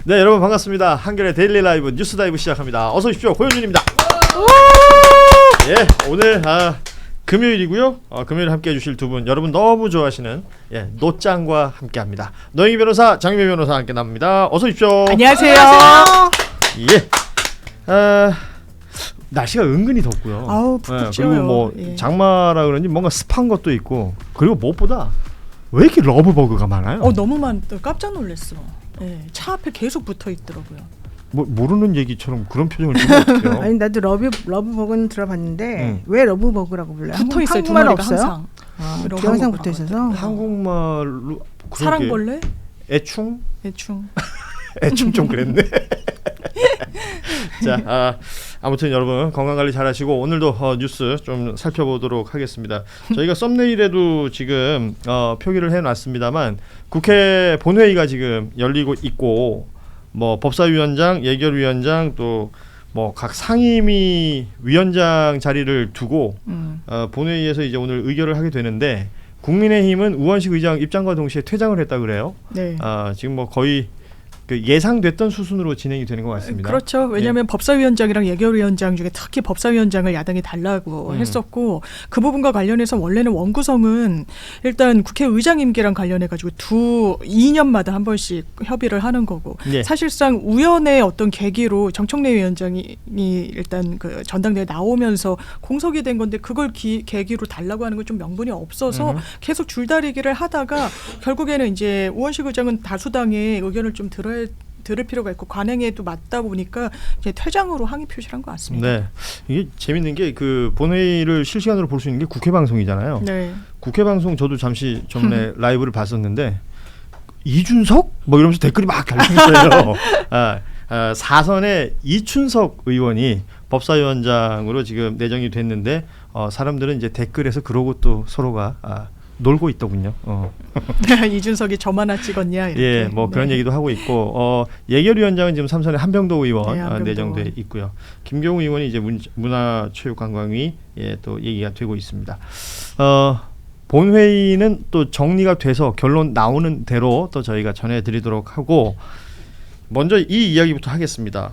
네, 여러분 반갑습니다. 한겨레 데일리 라이브 뉴스 다이브 시작합니다. 어서 오십시오. 고현준입니다. 예, 오늘 금요일이고요. 금요일 함께해 주실 두 분, 여러분 너무 좋아하시는 노짱과 함께합니다. 노영희 변호사, 장유미 변호사 함께 나옵니다. 어서 오십시오. 안녕하세요. 예. 날씨가 은근히 덥고요. 아우 푹푹 찌어요. 그리고 뭐 장마라 그런지 뭔가 습한 것도 있고, 그리고 무엇보다 왜 이렇게 러브버그가 많아요? 너무 많다. 깜짝 놀랐어. 예, 차 앞에 계속 붙어 있더라고요. 뭐 모르는 얘기처럼 그런 표정을 주면 어떡해요? 아니 나도 러브버그는 들어봤는데 왜 러브버그라고 불러요? 붙어 있어요. 두 한국말 마리가 없어요? 항상. 항상 붙어 있어서. 한국말로 그러게. 사랑벌레? 애충? 애충. 애충 좀 그랬네. 자, 아무튼 여러분 건강관리 잘하시고 오늘도 뉴스 좀 살펴보도록 하겠습니다. 저희가 썸네일에도 지금 표기를 해놨습니다만 국회 본회의가 지금 열리고 있고, 뭐 법사위원장, 예결위원장 또 뭐 각 상임위 위원장 자리를 두고 본회의에서 이제 오늘 의결을 하게 되는데, 국민의힘은 우원식 의장 입장과 동시에 퇴장을 했다 그래요. 네. 지금 뭐 거의 그 예상됐던 수순으로 진행이 되는 것 같습니다. 그렇죠. 왜냐하면 법사위원장이랑 예결위원장 중에 특히 법사위원장을 야당이 달라고 했었고, 그 부분과 관련해서 원래는 원구성은 일단 국회의장 임기랑 관련해가지고 2년마다 한 번씩 협의를 하는 거고, 사실상 우연의 어떤 계기로 정청래 위원장이 일단 그 전당대회 나오면서 공석이 된 건데, 그걸 계기로 달라고 하는 건 좀 명분이 없어서 계속 줄다리기를 하다가 결국에는 이제 우원식 의장은 다수당의 의견을 좀 들을 필요가 있고 관행에도 맞다 보니까 이제 퇴장으로 항의 표시를 한 것 같습니다. 네, 이게 재밌는 게 그 본회의를 실시간으로 볼 수 있는 게 국회 방송이잖아요. 네. 국회 방송 저도 잠시 전에 라이브를 봤었는데 이준석 뭐 이러면서 댓글이 막 달리고 있어요. 사선의 이춘석 의원이 법사위원장으로 지금 내정이 됐는데 사람들은 이제 댓글에서 그러고 또 서로가 놀고 있더군요. 이준석이 저 하나 찍었냐 이렇게. 예, 뭐 그런 얘기도 하고 있고, 예결위원장은 지금 삼선의 한병도 의원 한병도. 내정돼 있고요. 김경우 의원이 이제 문화체육관광위 또 얘기가 되고 있습니다. 본회의는 또 정리가 돼서 결론 나오는 대로 또 저희가 전해드리도록 하고, 먼저 이 이야기부터 하겠습니다.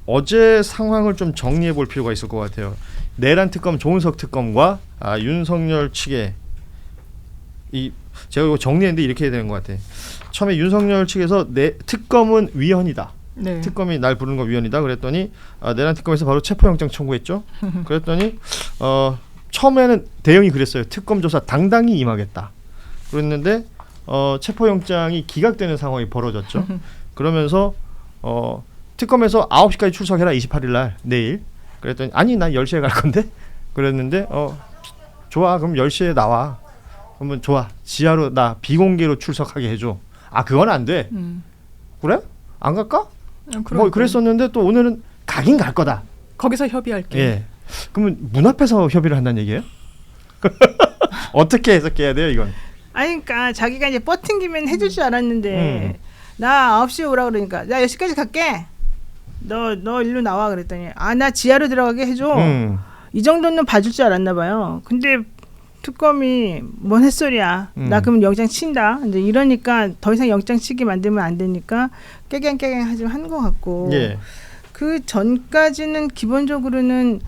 어제 상황을 좀 정리해 볼 필요가 있을 것 같아요. 내란 특검 조은석 특검과 윤석열 측의 제가 이거 정리했는데 이렇게 해야 되는 것 같아. 처음에 윤석열 측에서 특검은 위헌이다. 네. 특검이 날 부르는 거 위헌이다. 그랬더니 내란 특검에서 바로 체포영장 청구했죠. 그랬더니 처음에는 대응이 그랬어요. 특검 조사 당당히 임하겠다. 그랬는데 체포영장이 기각되는 상황이 벌어졌죠. 그러면서 특검에서 9시까지 출석해라. 28일 날 내일. 그랬더니 아니 난 10시에 갈 건데. 그랬는데 좋아 그럼 10시에 나와. 그러면 좋아 지하로 나 비공개로 출석하게 해줘. 그건 안 돼. 그래? 안 갈까? 뭐 그랬었는데 또 오늘은 가긴 갈 거다. 거기서 협의할게. 예. 그러면 문 앞에서 협의를 한다는 얘기예요? 어떻게 해석해야 돼요 이건? 아니 그러니까 자기가 이제 버팅기면 해줄 줄 알았는데 나 9시에 오라 그러니까 나 10시까지 갈게. 너 일로 나와 그랬더니 나 지하로 들어가게 해줘. 이 정도는 봐줄 줄 알았나 봐요. 근데 특검이 뭔 햇소리야. 나 그러면 영장 친다. 이제 이러니까 더 이상 영장 치게 만들면 안 되니까 깨갱깨갱 하지 한 것 같고. 예. 그 전까지는 기본적으로는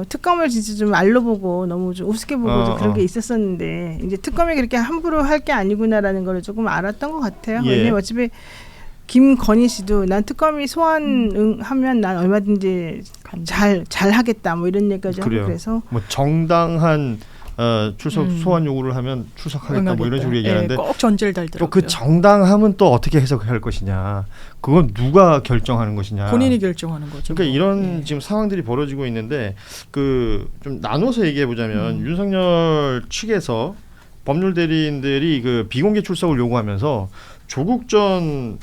특검을 진짜 좀 알려보고 너무 좀 우습게 보고 좀 그런 게 있었었는데, 이제 특검이 그렇게 함부로 할 게 아니구나라는 걸 조금 알았던 것 같아요. 왜냐면 어차피 김건희 씨도 난 특검이 소환하면 난 얼마든지 잘 하겠다 뭐 이런 얘기까지 하고, 그래서 뭐 정당한 출석 소환 요구를 하면 출석하겠다 뭐 이런 식으로 얘기하는데, 꼭 전제를 달더라고요. 또 그 정당함은 또 어떻게 해석할 것이냐, 그건 누가 결정하는 것이냐, 본인이 결정하는 거죠. 그러니까 이런 지금 상황들이 벌어지고 있는데, 그 좀 나눠서 얘기해 보자면 윤석열 측에서 법률 대리인들이 그 비공개 출석을 요구하면서 조국 전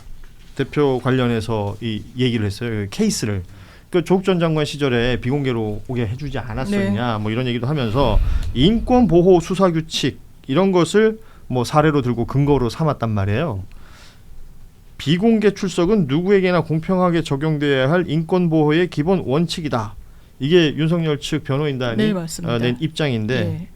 대표 관련해서 이 얘기를 했어요. 케이스를. 그 조국 전 장관 시절에 비공개로 오게 해주지 않았었냐, 뭐 이런 얘기도 하면서 인권 보호 수사 규칙 이런 것을 뭐 사례로 들고 근거로 삼았단 말이에요. 비공개 출석은 누구에게나 공평하게 적용돼야 할 인권 보호의 기본 원칙이다. 이게 윤석열 측 변호인단이 낸 입장인데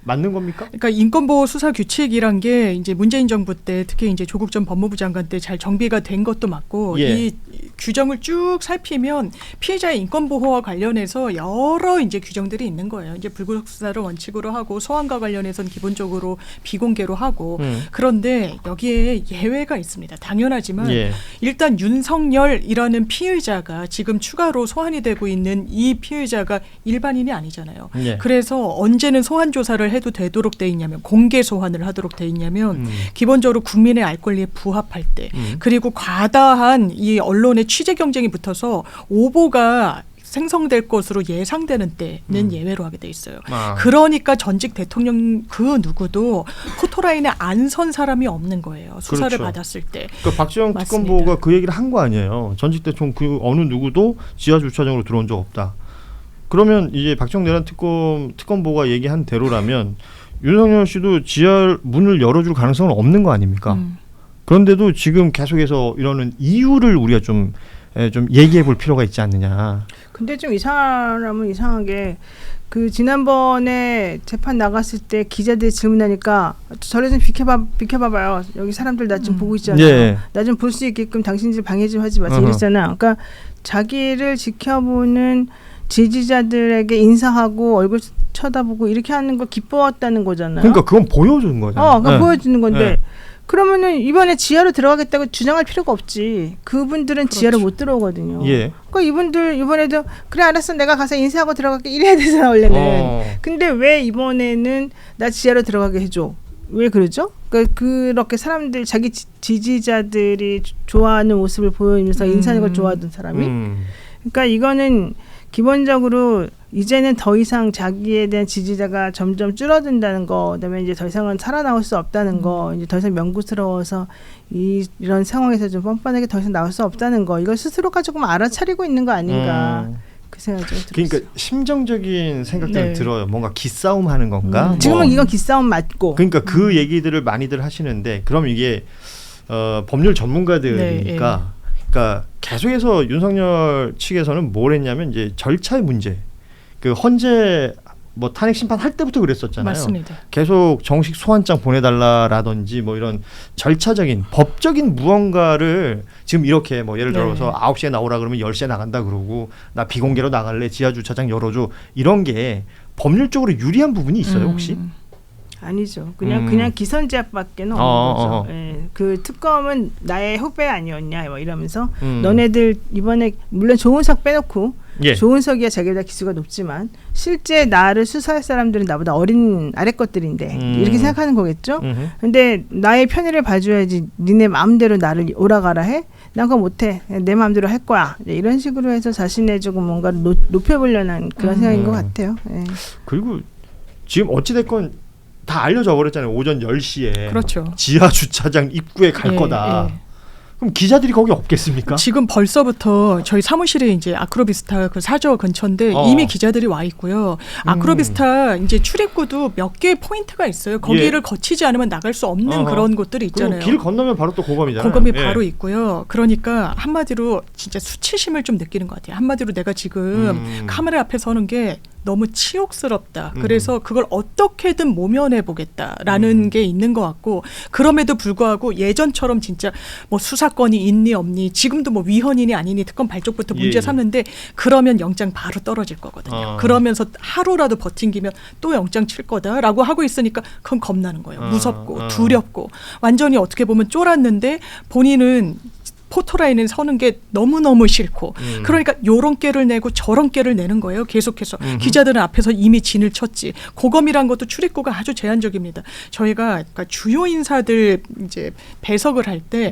맞는 겁니까? 그러니까 인권보호 수사 규칙이란 게 이제 문재인 정부 때 특히 이제 조국 전 법무부 장관 때 잘 정비가 된 것도 맞고 예. 이 규정을 쭉 살피면 피해자의 인권보호와 관련해서 여러 이제 규정들이 있는 거예요. 이제 불구속 수사를 원칙으로 하고 소환과 관련해서는 기본적으로 비공개로 하고 그런데 여기에 예외가 있습니다. 당연하지만 예. 일단 윤석열이라는 피의자가 지금 추가로 소환이 되고 있는 이 피의자가 일반인이 아니잖아요. 예. 그래서 언제는 소환 조사를 해도 되도록 돼 있냐면 공개 소환을 하도록 돼 있냐면 기본적으로 국민의 알 권리에 부합할 때 그리고 과다한 이 언론의 취재 경쟁이 붙어서 오보가 생성될 것으로 예상되는 때는 예외로 하게 돼 있어요. 그러니까 전직 대통령 그 누구도 포토라인에 안 선 사람이 없는 거예요. 수사를 그렇죠. 받았을 때. 그러니까 박지원 맞습니다. 특검보가 그 얘기를 한 거 아니에요. 전직 대통령 그 어느 누구도 지하 주차장으로 들어온 적 없다. 그러면 이제 박지원 내란 특검보가 얘기한 대로라면 윤석열 씨도 지하 문을 열어줄 가능성은 없는 거 아닙니까? 그런데도 지금 계속해서 이러는 이유를 우리가 좀 얘기해 볼 필요가 있지 않느냐. 근데 좀 이 사람은 이상하게 그 지난번에 재판 나갔을 때 기자들이 질문하니까 저래 좀 비켜봐봐요. 여기 사람들 나 좀 보고 있잖아요. 예. 나 좀 볼 수 있게끔 당신들 방해 좀 하지 마세요. 어허. 이랬잖아. 그러니까 자기를 지켜보는 지지자들에게 인사하고 얼굴 쳐다보고 이렇게 하는 걸 기뻐했다는 거잖아요. 그러니까 그건 보여주는 거잖아요. 그거 네. 보여주는 건데 네. 그러면은 이번에 지하로 들어가겠다고 주장할 필요가 없지. 그분들은 지하로 못 들어오거든요. 예. 그러니까 이분들 이번에도 그래 알았어 내가 가서 인사하고 들어갈게 이래야 되잖아 원래는. 근데 왜 이번에는 나 지하로 들어가게 해줘? 왜 그러죠? 그러니까 그렇게 사람들 자기 지지자들이 좋아하는 모습을 보이면서 인사하는 걸 좋아하던 사람이. 그러니까 이거는 기본적으로 이제는 더 이상 자기에 대한 지지자가 점점 줄어든다는 거, 그다음에 이제 더 이상은 살아나올 수 없다는 거, 이제 더 이상 명구스러워서 이런 상황에서 좀 뻔뻔하게 더 이상 나올 수 없다는 거, 이걸 스스로가 조금 알아차리고 있는 거 아닌가 그 생각이 좀 들었어요. 그러니까 심정적인 생각들은 네. 들어요. 뭔가 기싸움 하는 건가? 지금은 뭐. 이건 기싸움 맞고. 그러니까 그 얘기들을 많이들 하시는데 그럼 이게 법률 전문가들이니까 그러니까 계속해서 윤석열 측에서는 뭘 했냐면 이제 절차의 문제. 그 헌재 뭐 탄핵 심판 할 때부터 그랬었잖아요. 맞습니다. 계속 정식 소환장 보내달라라든지 뭐 이런 절차적인 법적인 무언가를 지금 이렇게 뭐 예를 들어서 9시에 나오라 그러면 10시에 나간다 그러고 나 비공개로 나갈래 지하 주차장 열어줘 이런 게 법률적으로 유리한 부분이 있어요 혹시? 아니죠. 그냥 기선제압밖에 없는 거죠. 예. 그 특검은 나의 후배 아니었냐 뭐 이러면서 너네들 이번에 물론 조은석 빼놓고 조은석이야 자기보다 기수가 높지만 실제 나를 수사할 사람들은 나보다 어린 아래 것들인데 이렇게 생각하는 거겠죠. 근데 나의 편의를 봐줘야지 니네 마음대로 나를 오라가라 해? 난 그거 못해. 내 마음대로 할 거야. 이런 식으로 해서 자신의 조금 뭔가를 높여보려는 그런 생각인 것 같아요. 예. 그리고 지금 어찌됐건 다 알려져 버렸잖아요. 오전 10시에 그렇죠. 지하 주차장 입구에 갈 거다. 그럼 기자들이 거기 없겠습니까? 지금 벌써부터 저희 사무실에 이제 아크로비스타 그 사저 근처인데 이미 기자들이 와 있고요. 아크로비스타 이제 출입구도 몇 개 포인트가 있어요. 거기를 거치지 않으면 나갈 수 없는 그런 곳들이 있잖아요. 길 건너면 바로 또 고검이잖아요. 고검이 바로 있고요. 그러니까 한마디로 진짜 수치심을 좀 느끼는 것 같아요. 한마디로 내가 지금 카메라 앞에 서는 게 너무 치욕스럽다. 그래서 그걸 어떻게든 모면해 보겠다라는 게 있는 것 같고 그럼에도 불구하고 예전처럼 진짜 뭐 수사권이 있니 없니 지금도 뭐 위헌이니 아니니 특검 발족부터 문제 삼는데 그러면 영장 바로 떨어질 거거든요. 그러면서 하루라도 버틴기면 또 영장 칠 거다라고 하고 있으니까 그건 겁나는 거예요. 무섭고 두렵고 완전히 어떻게 보면 쫄았는데 본인은 포토라인에 서는 게 너무너무 싫고 그러니까 요런 깨를 내고 저런 깨를 내는 거예요. 계속해서 기자들은 앞에서 이미 진을 쳤지. 고검이란 것도 출입구가 아주 제한적입니다. 저희가 그러니까 주요 인사들 이제 배석을 할 때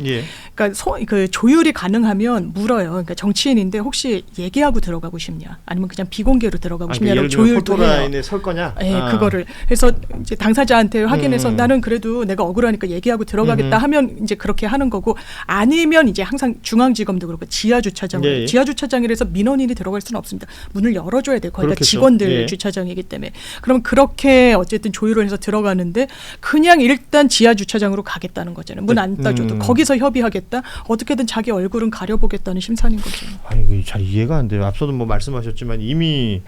그러니까 그 조율이 가능하면 물어요. 그러니까 정치인인데 혹시 얘기하고 들어가고 싶냐 아니면 그냥 비공개로 들어가고 싶냐라고 조율도 해요. 포토라인에 설 거냐? 네, 그거를 해서 이제 당사자한테 확인해서 나는 그래도 내가 억울하니까 얘기하고 들어가겠다 하면 이제 그렇게 하는 거고 아니면 이제 항상 중앙지검도 그렇고 지하주차장 지하주차장이라서 민원인이 들어갈 수는 없습니다. 문을 열어줘야 돼요. 거기가 직원들 주차장이기 때문에. 그럼 그렇게 어쨌든 조율을 해서 들어가는데 그냥 일단 지하주차장으로 가겠다는 거잖아요. 문 안 따줘도 거기서 협의하겠다. 어떻게든 자기 얼굴은 가려보겠다는 심산인 거죠. 아니 잘 이해가 안 돼요. 앞서도 뭐 말씀하셨지만 이미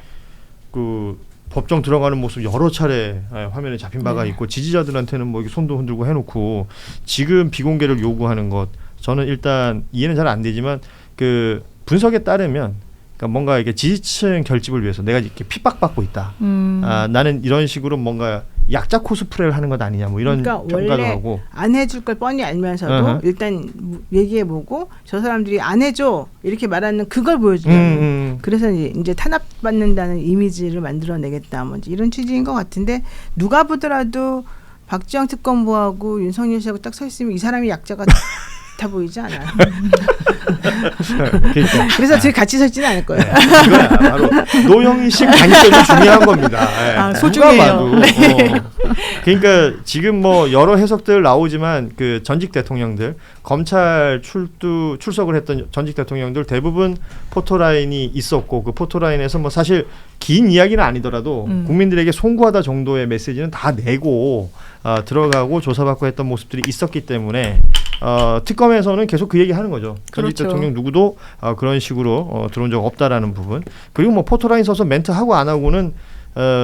그 법정 들어가는 모습 여러 차례 화면에 잡힌 바가 네. 있고 지지자들한테는 뭐 이렇게 손도 흔들고 해놓고 지금 비공개를 요구하는 것 저는 일단 이해는 잘 안 되지만 그 분석에 따르면 그러니까 뭔가 이게 지지층 결집을 위해서 내가 이렇게 핍박받고 있다. 나는 이런 식으로 뭔가 약자 코스프레를 하는 것 아니냐 뭐 이런 그러니까 평가를 원래 하고 안 해줄 걸 뻔히 알면서도 어허. 일단 얘기해보고 저 사람들이 안 해줘 이렇게 말하는 그걸 보여주는 그래서 이제 탄압받는다는 이미지를 만들어내겠다 뭐 이런 취지인 것 같은데 누가 보더라도 박지원 특검보하고 윤석열 씨하고 딱 서 있으면 이 사람이 약자가 같아 보이지 않아요. 그러니까. 그래서 둘이 같이 서 있지는 않을 거예요. 이거야 바로 노영희식 관점이 중요한 겁니다. 아, 누가 소중해요. 봐도. 그러니까 지금 뭐 여러 해석들 나오지만 그 전직 대통령들 검찰 출석을 했던 전직 대통령들 대부분 포토라인이 있었고 그 포토라인에서 뭐 사실 긴 이야기는 아니더라도 국민들에게 송구하다 정도의 메시지는 다 내고 들어가고 조사받고 했던 모습들이 있었기 때문에 특검에서는 계속 그 얘기하는 거죠. 전직 그렇죠. 대통령 누구도 그런 식으로 들어온 적 없다라는 부분. 그리고 뭐 포토라인 서서 멘트 하고 안 하고는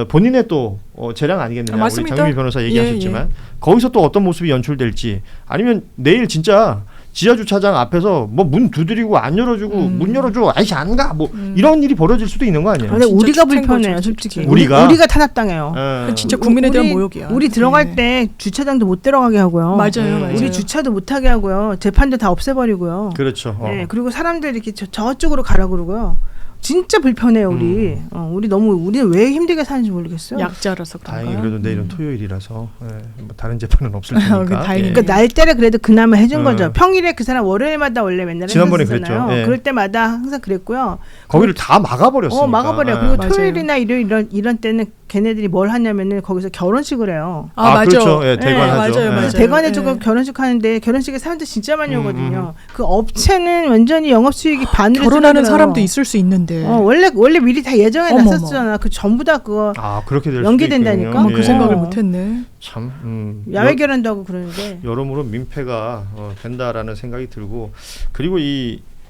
본인의 또 재량 아니겠느냐. 우리 맞습니다. 장미 변호사 얘기하셨지만 예. 거기서 또 어떤 모습이 연출될지 아니면 내일 진짜 지하 주차장 앞에서 뭐 문 두드리고 안 열어주고 문 열어줘 아이씨 안 가 뭐 이런 일이 벌어질 수도 있는 거 아니에요? 근데 진짜 우리가 추천인 불편해요, 거죠, 솔직히. 솔직히. 우리가 탄압당해요. 진짜 국민에 대한 우리- 모욕이야. 우리 들어갈 네. 때 주차장도 못 들어가게 하고요. 맞아요, 맞아요. 우리 주차도 못 하게 하고요. 재판도 다 없애버리고요. 그렇죠. 네, 그리고 사람들 이렇게 저쪽으로 가라 그러고요. 진짜 불편해요, 우리. 우리 왜 힘들게 사는지 모르겠어요. 약자라서 그런가. 다행히 그래도 내일은 토요일이라서 뭐 다른 재판은 없을 테니까. 다행이네. 그러니까 날짜를 그래도 그나마 해준 거죠. 평일에 그 사람 월요일마다 원래 맨날 지난번에 했었잖아요. 그랬죠. 예. 그럴 때마다 항상 그랬고요. 거기를 다 막아버렸으니까. 막아버려요. 예. 그리고 맞아요. 토요일이나 일요일 이런 때는 걔네들이 뭘 하냐면은 거기서 결혼식을 해요. 아, 맞아. 그렇죠. 예, 대관하죠. 맞아요, 예. 맞아요. 그래서 대관해주고 예. 결혼식 하는데 결혼식에 사람들 진짜 많이 오거든요. 그 업체는 완전히 영업수익이 반으로 결혼하는 줄어들어요. 사람도 있을 수 있는데. 원래 미리 다 예정해 어머머. 놨었잖아. 그 전부 다 그거 그렇게 될 연기된다니까? 수도 어머, 있겠군요. 그 예. 생각을 못했네. 참 야외 결혼도 하고 그러는데. 여러모로 민폐가 된다라는 생각이 들고 그리고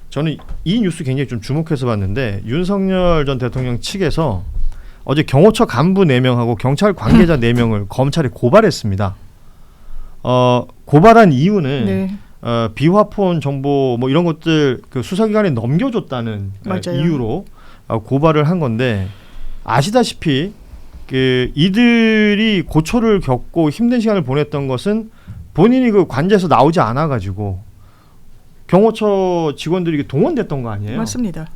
저는 이 뉴스 굉장히 좀 주목해서 봤는데 윤석열 전 대통령 측에서 어제 경호처 간부 4명하고 경찰 관계자 4명을 검찰에 고발했습니다. 고발한 이유는 네. 비화폰 정보 뭐 이런 것들 그 수사기관에 넘겨줬다는 맞아요. 이유로 고발을 한 건데 아시다시피 그 이들이 고초를 겪고 힘든 시간을 보냈던 것은 본인이 그 관제에서 나오지 않아 가지고 경호처 직원들이 동원됐던 거 아니에요? 맞습니다.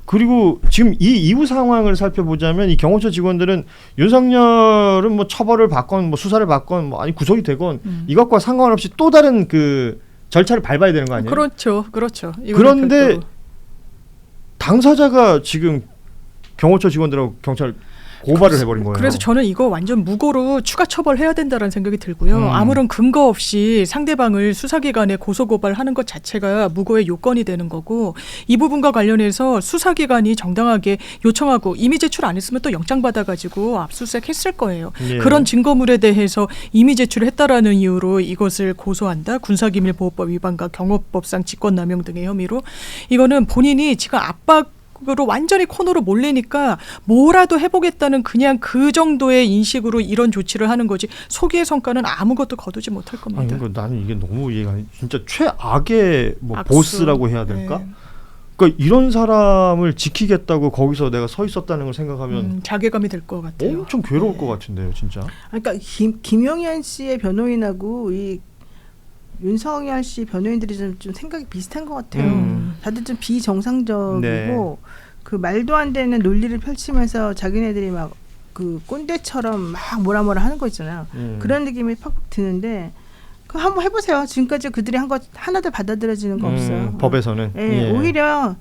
그리고 지금 이 이후 상황을 살펴보자면 이 경호처 직원들은 윤석열은 뭐 처벌을 받건 뭐 수사를 받건 뭐 아니 구속이 되건 이것과 상관없이 또 다른 그 절차를 밟아야 되는 거 아니에요? 그렇죠. 이거는 그런데 별도로. 당사자가 지금 경호처 직원들하고 경찰 고발을 해버린 거예요. 그래서 저는 이거 완전 무고로 추가 처벌해야 된다라는 생각이 들고요. 음. 아무런 근거 없이 상대방을 수사기관에 고소고발하는 것 자체가 무고의 요건이 되는 거고 이 부분과 관련해서 수사기관이 정당하게 요청하고 이미 제출 안 했으면 또 영장 받아가지고 압수수색 했을 거예요. 예. 그런 증거물에 대해서 이미 제출했다라는 이유로 이것을 고소한다. 군사기밀보호법 위반과 경호법상 직권남용 등의 혐의로 이거는 본인이 지금 으로 완전히 코너로 몰리니까 뭐라도 해보겠다는 그냥 그 정도의 인식으로 이런 조치를 하는 거지 속의 성과는 아무것도 거두지 못할 겁니다. 아니 그러니까 나는 이게 너무 이해가 안 돼. 진짜 최악의 뭐 악수. 보스라고 해야 될까? 네. 그러니까 이런 사람을 지키겠다고 거기서 내가 서 있었다는 걸 생각하면 자괴감이 들 것 같아요. 엄청 괴로울 네. 것 같은데요, 진짜. 그러니까 김용현 씨의 변호인하고 이 윤석열 씨 변호인들이 좀 생각이 비슷한 것 같아요. 다들 좀 비정상적이고 네. 그 말도 안 되는 논리를 펼치면서 자기네들이 막 그 꼰대처럼 막 뭐라 하는 거 있잖아요. 그런 느낌이 팍 드는데 그 한번 해보세요. 지금까지 그들이 한 거 하나도 받아들여지는 거 없어요. 법에서는. 예, 예. 오히려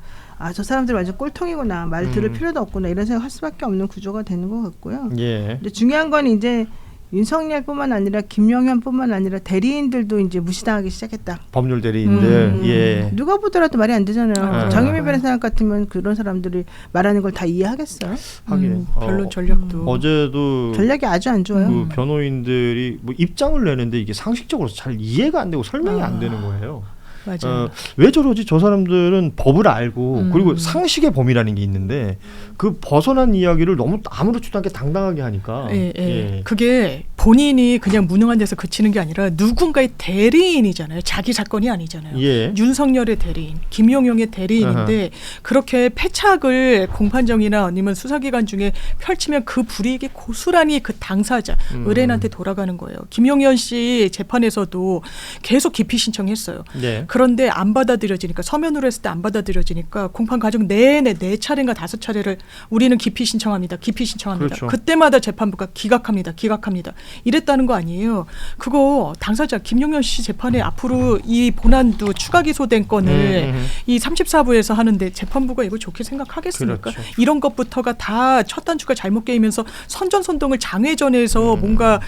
저 사람들 완전 꼴통이구나. 말 들을 필요도 없구나. 이런 생각 할 수밖에 없는 구조가 되는 것 같고요. 예. 근데 중요한 건 이제 윤석열뿐만 아니라 김용현뿐만 아니라 대리인들도 이제 무시당하기 시작했다. 법률 대리인들. 예. 누가 보더라도 말이 안 되잖아요. 아. 장유미 변호사 같으면 그런 사람들이 말하는 걸 다 이해하겠어요? 하긴 별로 전략도. 어제도 전략이 아주 안 좋아요. 그 변호인들이 뭐 입장을 내는데 이게 상식적으로 잘 이해가 안 되고 설명이 안 되는 거예요. 맞아요. 왜 저러지? 저 사람들은 법을 알고 그리고 음. 상식의 범위라는 게 있는데 그 벗어난 이야기를 너무 아무렇지도 않게 당당하게 하니까. 예, 예. 그게 본인이 그냥 무능한 데서 그치는 게 아니라 누군가의 대리인이잖아요. 자기 사건이 아니잖아요. 예. 윤석열의 대리인, 김용영의 대리인인데 그렇게 패착을 공판정이나 아니면 수사기관 중에 펼치면 그 불이익이 고스란히 그 당사자, 의뢰인한테 돌아가는 거예요. 김용현 씨 재판에서도 계속 기피 신청했어요. 예. 그런데 안 받아들여지니까 서면으로 했을 때 안 받아들여지니까 공판 과정 내내 4차례인가 5차례를 우리는 기피 신청합니다. 기피 신청합니다. 그렇죠. 그때마다 재판부가 기각합니다. 기각합니다. 이랬다는 거 아니에요. 그거 당사자 김용현 씨 재판에 앞으로 이 본안도 추가 기소된 건을 이 34부에서 하는데 재판부가 이거 좋게 생각하겠습니까? 그렇죠. 이런 것부터가 다 첫 단추가 잘못 깨이면서 선전선동을 장외전에서 뭔가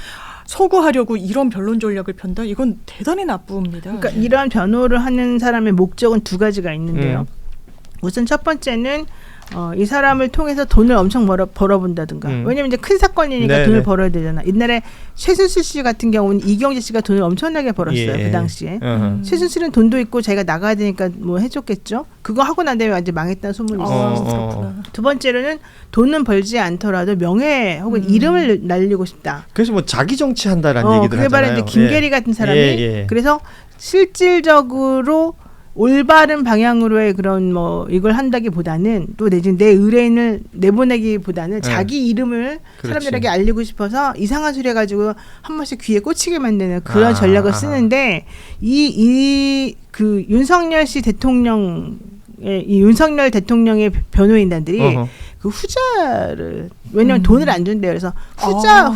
소구하려고 이런 변론 전략을 편다? 이건 대단히 나쁩니다. 그러니까 이런 변호를 하는 사람의 목적은 두 가지가 있는데요. 우선 첫 번째는 이 사람을 통해서 돈을 엄청 벌어본다든가. 왜냐면 이제 큰 사건이니까 네네. 돈을 벌어야 되잖아. 옛날에 최순실 씨 같은 경우는 이경재 씨가 돈을 엄청나게 벌었어요. 예. 그 당시에. 어허. 최순실은 돈도 있고 자기가 나가야 되니까 뭐 해줬겠죠. 그거 하고 난 다음에 완전 망했다는 소문이 있어요. 그렇구나. 두 번째로는 돈은 벌지 않더라도 명예 혹은 이름을 날리고 싶다. 그래서 뭐 자기 정치한다라는 얘기들 그게 바로 하잖아요. 이제 김계리 예. 같은 사람이 예. 그래서 실질적으로 올바른 방향으로의 그런 뭐 이걸 한다기보다는 또 내지 내 의뢰인을 내보내기보다는 자기 이름을 그렇지. 사람들에게 알리고 싶어서 이상한 소리 해가지고 한 번씩 귀에 꽂히게 만드는 그런 전략을 쓰는데 그 윤석열 씨 대통령의 이 윤석열 대통령의 변호인단들이 어허. 그 후자를 왜냐면 돈을 안 준대요. 그래서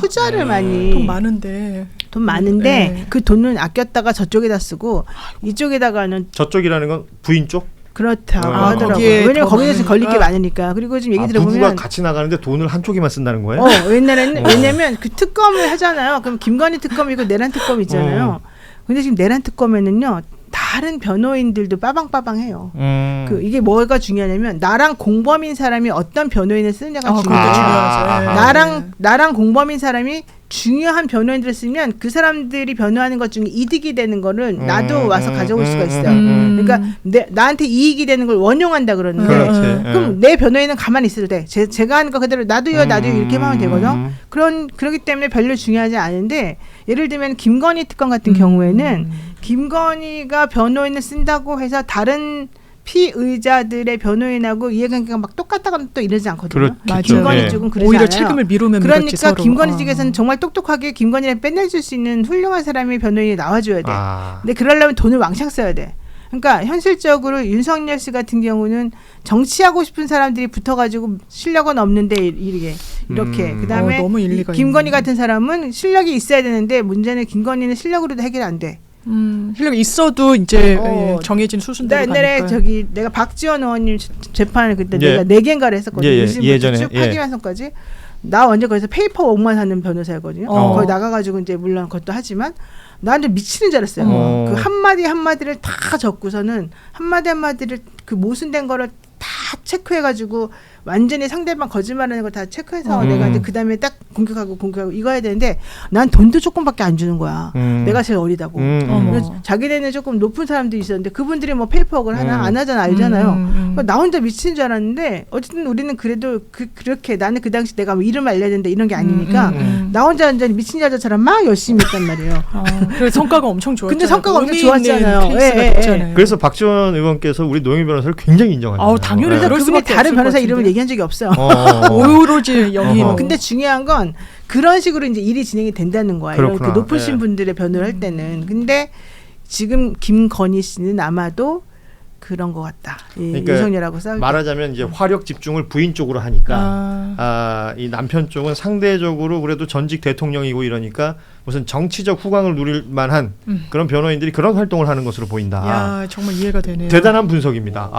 후자를 많이 돈 많은데. 돈 많은데 네. 그 돈은 아꼈다가 저쪽에다 쓰고 이쪽에다가는 저쪽이라는 건 부인 쪽? 그렇다고 하더라고요. 거기에 왜냐면 더 거기에서 걸릴 게 많으니까. 많으니까. 그리고 지금 얘기 부부가 들어보면 같이 나가는데 돈을 한쪽이만 쓴다는 거예요? 옛날에는 왜냐면 그 특검을 하잖아요. 그럼 김건희 특검이고 내란 특검 있잖아요. 근데 지금 내란 특검에는요. 다른 변호인들도 빠방빠방해요. 이게 뭐가 중요하냐면 나랑 공범인 사람이 어떤 변호인을 쓰느냐가 그것도 중요해요. 중요하죠. 나랑 공범인 사람이 중요한 변호인들을 쓰면 그 사람들이 변호하는 것 중에 이득이 되는 거를 나도 와서 가져올 수가 있어요. 그러니까 나한테 이익이 되는 걸 원용한다 그러는데 그렇지. 그럼 내 변호인은 가만히 있어도 돼. 제가 하는 거 그대로 나도요 이렇게 하면 되거든. 그렇기 때문에 별로 중요하지 않은데 예를 들면 김건희 특검 같은 경우에는 김건희가 변호인을 쓴다고 해서 다른 피의자들의 변호인하고 이해관계가 막 똑같다거나 또 이러지 않거든요. 맞아요. 김건희 네. 쪽은 그러지 오히려 않아요. 책임을 미루면 밀었지, 그러니까 서로. 김건희 측에서는 정말 똑똑하게 김건희를 빼내줄 수 있는 훌륭한 사람이 변호인이 나와줘야 돼. 아. 근데 그러려면 돈을 왕창 써야 돼. 그러니까 현실적으로 윤석열 씨 같은 경우는 정치하고 싶은 사람들이 붙어가지고 실력은 없는데 이렇게 그다음에 너무 일리가 김건희 있네. 같은 사람은 실력이 있어야 되는데 문제는 김건희는 실력으로도 해결 안 돼. 실력이 있어도 이제 정해진 나 수순대로 옛날에 가니까. 내가 박지원 의원님 재판을 그때 예. 내가 4개인가를 했었거든요. 예, 예. 유심부터 예전에, 쭉 예. 파기환송까지. 나 완전 거기서 페이퍼 옥만 하는 변호사였거든요. 거기 나가가지고 이제 물론 그것도 하지만 나한테 미치는 줄 알았어요. 그 한마디 한마디를 다 적고서는 한마디 한마디를 그 모순된 거를 다 체크해가지고 완전히 상대방 거짓말하는 걸 다 체크해서 내가 이제 그 다음에 딱 공격하고 이거 해야 되는데 난 돈도 조금밖에 안 주는 거야. 내가 제일 어리다고. 그래서 자기네는 조금 높은 사람들이 있었는데 그분들이 뭐 페이퍼웍을 하나 안 하잖아 알잖아요. 나 혼자 미친 줄 알았는데 어쨌든 우리는 그래도 그렇게 나는 그 당시 내가 뭐 이름 알려야 된다 이런 게 아니니까 나 혼자 완전 미친 여자처럼 막 열심히 했단 말이에요. 그래서 성과가 엄청 좋았잖아요. 근데 성과가 엄청 의미 있는 좋았잖아요. 케이스가 예. 됐잖아요. 그래서 박지원 의원께서 우리 노영희 변호사를 굉장히 인정하잖아요. 당연히 그래서 그럴 그분이 수밖에 다른 없을 변호사 것 이름을 같은데. 얘기한 적이 없어요. 오로지 영희. 근데 중요한 건 그런 식으로 이제 일이 진행이 된다는 거야. 이런 그 그렇구나. 높으신 예. 분들의 변호를 할 때는. 근데 지금 김건희 씨는 아마도 그런 것 같다. 그러니까 윤석열하고 싸울 때. 말하자면 이제 화력 집중을 부인 쪽으로 하니까 이 남편 쪽은 상대적으로 그래도 전직 대통령이고 이러니까 무슨 정치적 후광을 누릴 만한 그런 변호인들이 그런 활동을 하는 것으로 보인다. 야 정말 이해가 되네요. 대단한 분석입니다.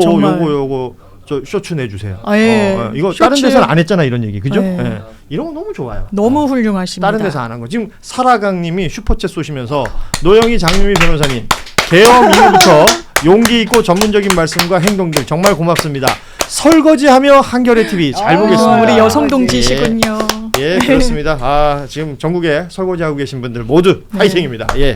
정말. 요거 저 쇼츠 내주세요. 예. 이거 쇼츠. 다른 데서는 안 했잖아 이런 얘기, 그죠? 예. 예. 이런 거 너무 좋아요. 너무 훌륭하십니다. 다른 데서 안 한 거. 지금 사라강님이 슈퍼챗 쏘시면서 노영희 장유미 변호사님 계엄 이후부터 용기 있고 전문적인 말씀과 행동들 정말 고맙습니다. 설거지하며 한겨레 TV 잘 보겠습니다. 우리 여성 동지시군요. 예, 그렇습니다. 지금 전국에 설거지하고 계신 분들 모두 화이팅입니다. 예.